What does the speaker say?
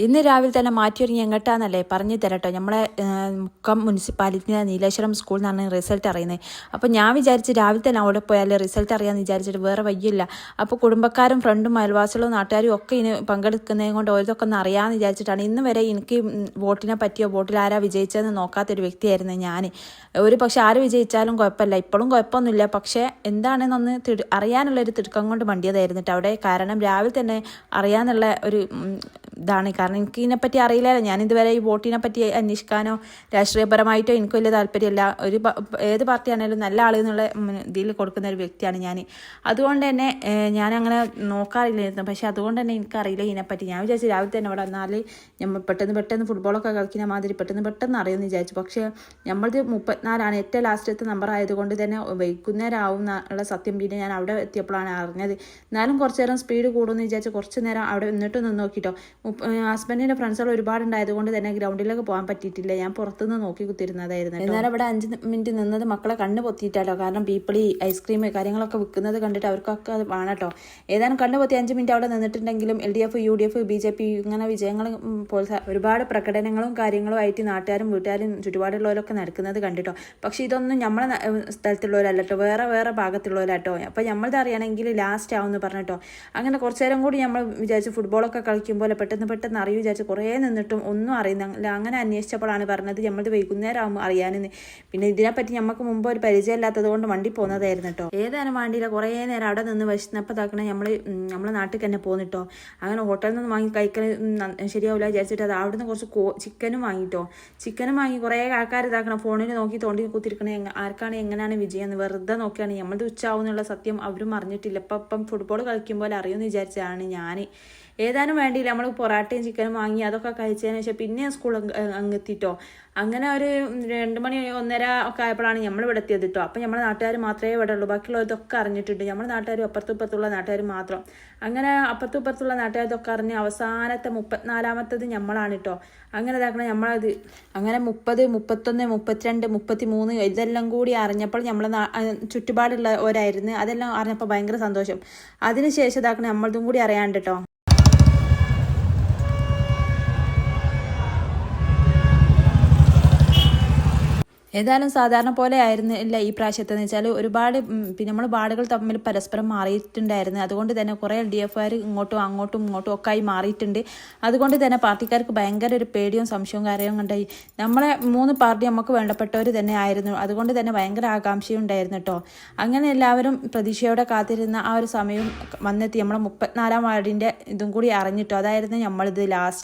ഇന്ന് രാവിലെ തന്നെ മാറ്റിയൊരുങ്ങി എങ്ങോട്ടാന്നല്ലേ പറഞ്ഞു തരട്ടോ. നമ്മളെ മുക്കം മുനിസിപ്പാലിറ്റിയിലെ നീലേശ്വരം സ്കൂളിൽ നിന്നാണ് റിസൾട്ട് അറിയുന്നത്. അപ്പോൾ ഞാൻ വിചാരിച്ച് രാവിലെ തന്നെ അവിടെ പോയാൽ റിസൾട്ട് അറിയാമെന്ന് വിചാരിച്ചിട്ട് വേറെ വയ്യില്ല. അപ്പോൾ കുടുംബക്കാരും ഫ്രണ്ടും അയൽവാസികളും നാട്ടുകാരും ഒക്കെ ഇതിന് പങ്കെടുക്കുന്നതും കൊണ്ട് ഓരോതൊക്കെ ഒന്ന് അറിയാമെന്ന് വിചാരിച്ചിട്ടാണ്. ഇന്ന് വരെ എനിക്ക് വോട്ടിനെ പറ്റിയോ വോട്ടിൽ ആരാ വിജയിച്ചതെന്ന് നോക്കാത്തൊരു വ്യക്തിയായിരുന്നു ഞാൻ. ഒരു പക്ഷെ ആര് വിജയിച്ചാലും കുഴപ്പമില്ല, ഇപ്പോഴും കുഴപ്പമൊന്നുമില്ല. പക്ഷേ എന്താണെന്നൊന്ന് അറിയാനുള്ളൊരു തിടുക്കം കൊണ്ട് മണ്ടിയതായിരുന്നു അവിടെ. കാരണം രാവിലെ തന്നെ അറിയാനുള്ള ഒരു ഇതാണ്. കാരണം എനിക്ക് ഇതിനെപ്പറ്റി അറിയില്ലല്ലോ. ഞാനിതുവരെ ഈ വോട്ടിനെ പറ്റി അന്വേഷിക്കാനോ രാഷ്ട്രീയപരമായിട്ടോ എനിക്ക് വലിയ താല്പര്യമില്ല. ഏത് പാർട്ടിയാണെങ്കിലും നല്ല ആൾ എന്നുള്ള ഇതിൽ കൊടുക്കുന്ന ഒരു വ്യക്തിയാണ് ഞാൻ. അതുകൊണ്ട് തന്നെ ഞാനങ്ങനെ നോക്കാറില്ലായിരുന്നു. പക്ഷേ അതുകൊണ്ട് തന്നെ എനിക്കറിയില്ല ഇതിനെപ്പറ്റി. ഞാൻ വിചാരിച്ചു രാവിലെ തന്നെ അവിടെ വന്നാൽ നമ്മൾ പെട്ടെന്ന് ഫുട്ബോളൊക്കെ കളിക്കുന്ന മാതിരി പെട്ടെന്ന് അറിയുമെന്ന് വിചാരിച്ചു. പക്ഷേ നമ്മളത് 34 ഏറ്റവും ലാസ്റ്റത്തെ നമ്പർ ആയതുകൊണ്ട് തന്നെ വൈകുന്നേരം ആവും എന്നുള്ള സത്യം പിന്നെ ഞാൻ അവിടെ എത്തിയപ്പോഴാണ് അറിഞ്ഞത്. എന്നാലും കുറച്ച് നേരം സ്പീഡ് കൂടുമെന്ന് വിചാരിച്ച് കുറച്ച് നേരം അവിടെ നിന്നിട്ട് നിന്ന് നോക്കിട്ടോ. ഹസ്ബൻഡിൻ്റെ ഫ്രണ്ട്സുകൾ ഒരുപാടുണ്ടായതുകൊണ്ട് തന്നെ ഗ്രൗണ്ടിലേക്ക് പോകാൻ പറ്റിയിട്ടില്ല. ഞാൻ പുറത്തുനിന്ന് നോക്കി കുത്തിരുന്നതായിരുന്നു. എന്നാലും അവിടെ 5 മിനിറ്റ് നിന്നത് മക്കളെ കണ്ണ് പൊത്തിയിട്ടാട്ടോ. കാരണം പീപ്പിളി ഐസ്ക്രീം കാര്യങ്ങളൊക്കെ വിൽക്കുന്നത് കണ്ടിട്ട് അവർക്കൊക്കെ അത് വേണം കേട്ടോ. ഏതാനും കണ്ണ് പൊത്തി 5 മിനിറ്റ് അവിടെ നിന്നിട്ടുണ്ടെങ്കിലും LDF UDF BJP ഇങ്ങനെ വിജയങ്ങൾ ഒരുപാട് പ്രകടനങ്ങളും കാര്യങ്ങളും ആയിട്ട് നാട്ടുകാരും വീട്ടുകാരും ചുറ്റുപാടുള്ളവരൊക്കെ നടക്കുന്നത് കണ്ടിട്ടോ. പക്ഷേ ഇതൊന്നും നമ്മളെ സ്ഥലത്തുള്ളവരല്ലോ, വേറെ ഭാഗത്തുള്ളവരാട്ടോ. അപ്പോൾ നമ്മളത് അറിയണമെങ്കിൽ ലാസ്റ്റ് ആവുമെന്ന് പറഞ്ഞിട്ടോ. അങ്ങനെ കുറച്ചു നേരം കൂടി നമ്മൾ വിചാരിച്ചു ഫുട്ബോളൊക്കെ കളിക്കുമ്പോൾ പെട്ടെന്ന് അറിയും വിചാരിച്ചു കുറേ നിന്നിട്ടും ഒന്നും അറിയുന്നില്ല. അങ്ങനെ അന്വേഷിച്ചപ്പോഴാണ് പറഞ്ഞത് നമ്മളത് വൈകുന്നേരം ആകുമ്പോൾ അറിയാനെന്ന്. പിന്നെ ഇതിനെപ്പറ്റി നമുക്ക് മുമ്പ് ഒരു പരിചയമില്ലാത്തത് കൊണ്ട് വണ്ടി പോകുന്നതായിരുന്നു കേട്ടോ. ഏതാനും വണ്ടിയില്ല കുറേ നേരം അവിടെ നിന്ന് വിശന്നപ്പോൾ താക്കണേ നമ്മളെ നാട്ടിൽ തന്നെ പോന്നിട്ടോ. അങ്ങനെ ഹോട്ടലിൽ നിന്ന് വാങ്ങി കഴിക്കാൻ ശരിയാവില്ല വിചാരിച്ചിട്ട് അത് അവിടെ നിന്ന് കുറച്ച് ചിക്കനും വാങ്ങി കുറേ ആൾക്കാർ ഇതാക്കണം ഫോണിൽ നോക്കി തോണ്ടി കുത്തിരിക്കണേ ആർക്കാണ് എങ്ങനെയാണ് വിജയം എന്ന് വെറുതെ നോക്കിയാണ്. നമ്മളത് ഉച്ചാവുന്നുള്ള സത്യം അവരും അറിഞ്ഞിട്ടില്ല. ഇപ്പം ഫുട്ബോൾ കളിക്കുമ്പോൾ അറിയുമെന്ന് വിചാരിച്ചതാണ് ഞാൻ. ഏതാനും വേണ്ടിയില്ല നമ്മൾ പൊറാട്ടയും ചിക്കനും വാങ്ങി അതൊക്കെ കഴിച്ചതിന് ശേഷം പിന്നെ സ്കൂൾ അങ്ങെത്തിട്ടോ. അങ്ങനെ ഒരു 2 മണി 1:30 ഒക്കെ ആയപ്പോഴാണ് നമ്മൾ ഇവിടെ എത്തിയത് കേട്ടോ. അപ്പം നമ്മുടെ നാട്ടുകാർ മാത്രമേ ഇവിടെ ഉള്ളൂ, ബാക്കിയുള്ളതൊക്കെ അറിഞ്ഞിട്ടുണ്ട്. നമ്മുടെ നാട്ടുകാരും അപ്പുറത്തുള്ള നാട്ടുകാർ മാത്രം. അങ്ങനെ അപ്പുറത്തുള്ള നാട്ടുകാരതൊക്കെ അറിഞ്ഞ് അവസാനത്തെ 34ാമത്തത് നമ്മളാണ് കേട്ടോ. അങ്ങനെ ഇതാക്കണം നമ്മളത് അങ്ങനെ 30, 31, 32, 33 ഇതെല്ലാം കൂടി അറിഞ്ഞപ്പോൾ നമ്മളെ ചുറ്റുപാടുള്ളവരായിരുന്നു. അതെല്ലാം അറിഞ്ഞപ്പോൾ ഭയങ്കര സന്തോഷം. അതിനുശേഷം ഇതാക്കണം നമ്മളതും കൂടി അറിയാണ്ട് കേട്ടോ. ഏതായാലും സാധാരണ പോലെ ആയിരുന്നില്ല ഈ പ്രാവശ്യത്തെന്ന് വെച്ചാൽ ഒരുപാട് പിന്നെ നമ്മൾ വാർഡുകൾ തമ്മിൽ പരസ്പരം മാറിയിട്ടുണ്ടായിരുന്നു. അതുകൊണ്ട് തന്നെ കുറേ LDFകാർ അങ്ങോട്ടും ഒക്കെ ആയി മാറിയിട്ടുണ്ട്. അതുകൊണ്ട് തന്നെ പാർട്ടിക്കാർക്ക് ഭയങ്കര ഒരു പേടിയും സംശയവും കാര്യവും കണ്ടായി. നമ്മളെ 3 പാർട്ടി നമുക്ക് വേണ്ടപ്പെട്ടവർ തന്നെ ആയിരുന്നു. അതുകൊണ്ട് തന്നെ ഭയങ്കര ആകാംക്ഷയും ഉണ്ടായിരുന്നു കേട്ടോ. അങ്ങനെ എല്ലാവരും പ്രതീക്ഷയോടെ കാത്തിരുന്ന ആ ഒരു സമയം വന്നെത്തി. നമ്മളെ 34ാം വാർഡിൻ്റെ ഇതും കൂടി അറിഞ്ഞിട്ടോ. അതായിരുന്നു നമ്മളിത് ലാസ്റ്റ്